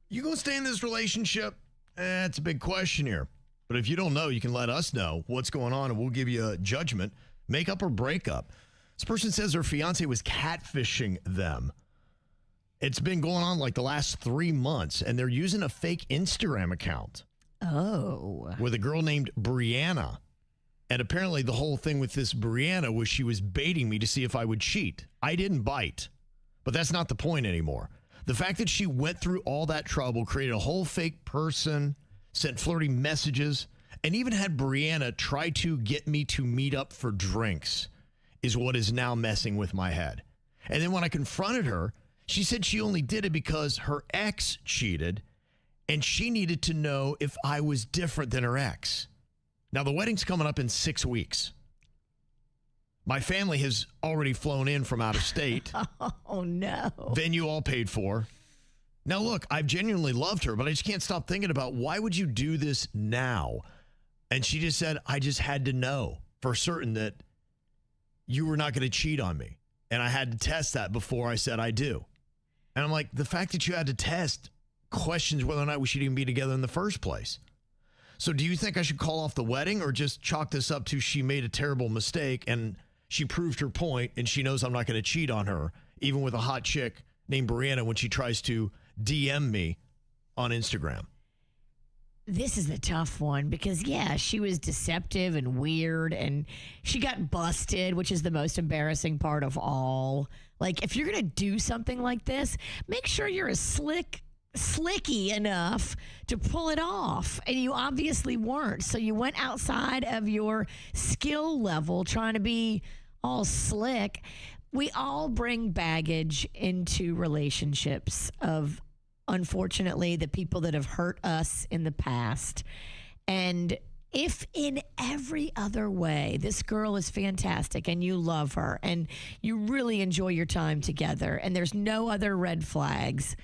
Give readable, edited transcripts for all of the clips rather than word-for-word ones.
You gonna stay in this relationship? It's a big question here. But if you don't know, you can let us know what's going on, and we'll give you a judgment, make up or break up. This person says her fiance was catfishing them. It's been going on like the last 3 months, and they're using a fake Instagram account. Oh. With a girl named Brianna. And apparently the whole thing with this Brianna was she was baiting me to see if I would cheat. I didn't bite. But that's not the point anymore. The fact that she went through all that trouble, created a whole fake person, sent flirty messages, and even had Brianna try to get me to meet up for drinks is what is now messing with my head. And then when I confronted her, she said she only did it because her ex cheated and she needed to know if I was different than her ex. Now, the wedding's coming up in 6 weeks. My family has already flown in from out of state. Oh, no. Venue all paid for. Now, look, I've genuinely loved her, but I just can't stop thinking about why would you do this now? And she just said, I just had to know for certain that you were not going to cheat on me. And I had to test that before I said I do. And I'm like, the fact that you had to test questions whether or not we should even be together in the first place. So do you think I should call off the wedding or just chalk this up to she made a terrible mistake and she proved her point and she knows I'm not going to cheat on her, even with a hot chick named Brianna when she tries to DM me on Instagram? This is a tough one because, yeah, she was deceptive and weird and she got busted, which is the most embarrassing part of all. Like, if you're going to do something like this, make sure you're as slicky enough to pull it off. And you obviously weren't. So you went outside of your skill level trying to be all slick. We all bring baggage into relationships of, unfortunately, the people that have hurt us in the past. And if in every other way, this girl is fantastic and you love her and you really enjoy your time together and there's no other red flags,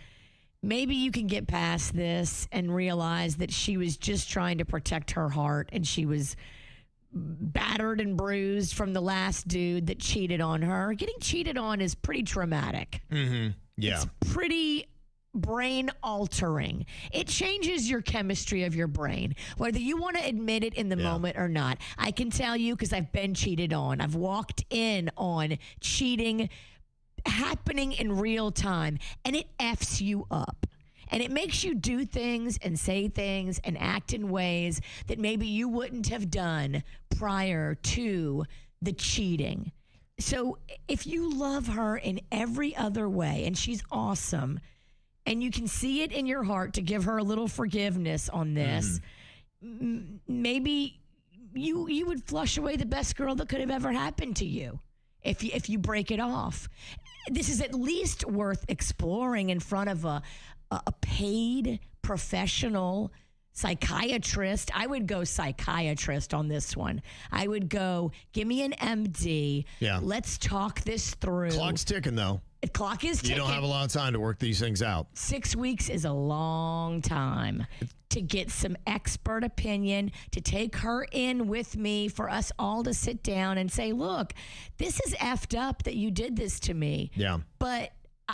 maybe you can get past this and realize that she was just trying to protect her heart and she was battered and bruised from the last dude that cheated on her. Getting cheated on is pretty traumatic. Mm-hmm. Yeah. It's pretty brain altering. It changes your chemistry of your brain, whether you want to admit it in the moment or not. I can tell you because I've been cheated on. I've walked in on cheating happening in real time, and it F's you up. And it makes you do things and say things and act in ways that maybe you wouldn't have done prior to the cheating. So if you love her in every other way, and she's awesome, and you can see it in your heart to give her a little forgiveness on this, maybe you would flush away the best girl that could have ever happened to you if you break it off. This is at least worth exploring in front of a paid professional psychiatrist. I would go psychiatrist on this one. I would go, give me an MD. Yeah. Let's talk this through. Clock's ticking, though. The clock is ticking. You don't have a lot of time to work these things out. 6 weeks is a long time to get some expert opinion, to take her in with me, for us all to sit down and say, look, this is effed up that you did this to me. Yeah. But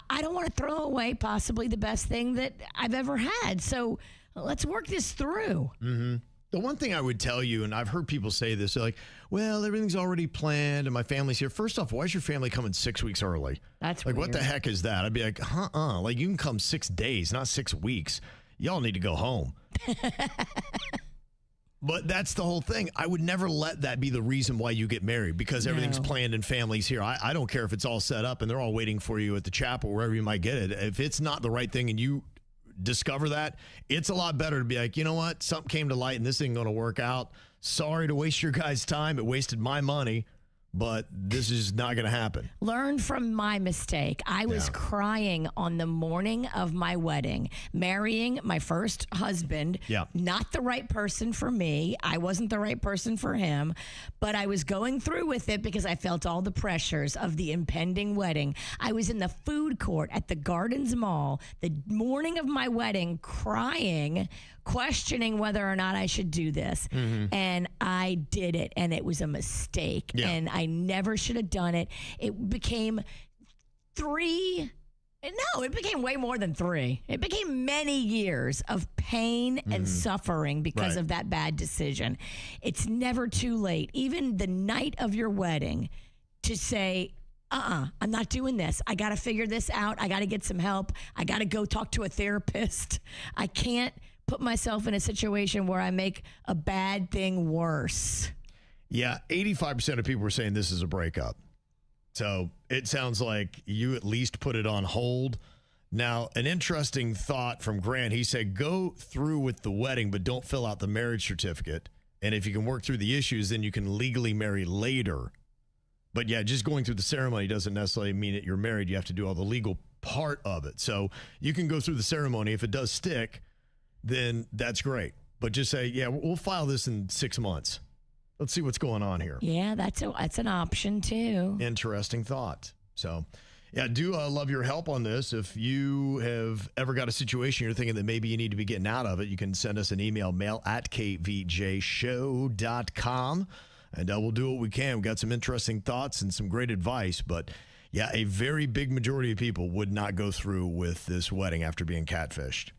I don't want to throw away possibly the best thing that I've ever had. So let's work this through. Mm-hmm. The one thing I would tell you, and I've heard people say this, they're like, well, everything's already planned and my family's here. First off, why is your family coming 6 weeks early? That's like, weird. What the heck is that? I'd be like, like you can come 6 days, not 6 weeks. Y'all need to go home. But that's the whole thing. I would never let that be the reason why you get married, because everything's planned and family's here. I don't care if it's all set up and they're all waiting for you at the chapel, wherever you might get it. If it's not the right thing and you discover that, it's a lot better to be like, you know what? Something came to light and this isn't going to work out. Sorry to waste your guys' time. It wasted my money, but this is not going to happen. Learn from my mistake. I was crying on the morning of my wedding, marrying my first husband. Yeah. Not the right person for me. I wasn't the right person for him, but I was going through with it because I felt all the pressures of the impending wedding. I was in the food court at the Gardens Mall the morning of my wedding, crying, questioning whether or not I should do this. And I did it, and it was a mistake. And I never should have done it. It became 3 No, it became way more than 3. It became many years of pain and suffering because of that bad decision. It's never too late, even the night of your wedding, to say, I'm not doing this. I got to figure this out. I got to get some help. I got to go talk to a therapist. I can't put myself in a situation where I make a bad thing worse. Yeah, 85% of people were saying this is a breakup. So it sounds like you at least put it on hold. Now, an interesting thought from Grant. He said, go through with the wedding, but don't fill out the marriage certificate. And if you can work through the issues, then you can legally marry later. But yeah, just going through the ceremony doesn't necessarily mean that you're married. You have to do all the legal part of it. So you can go through the ceremony. If it does stick, then that's great. But just say, yeah, we'll file this in 6 months. Let's see what's going on here. Yeah, that's an option too. Interesting thought. So, yeah, do love your help on this. If you have ever got a situation you're thinking that maybe you need to be getting out of it, you can send us an email, mail@kvjshow.com, and we'll do what we can. We've got some interesting thoughts and some great advice. But, yeah, a very big majority of people would not go through with this wedding after being catfished.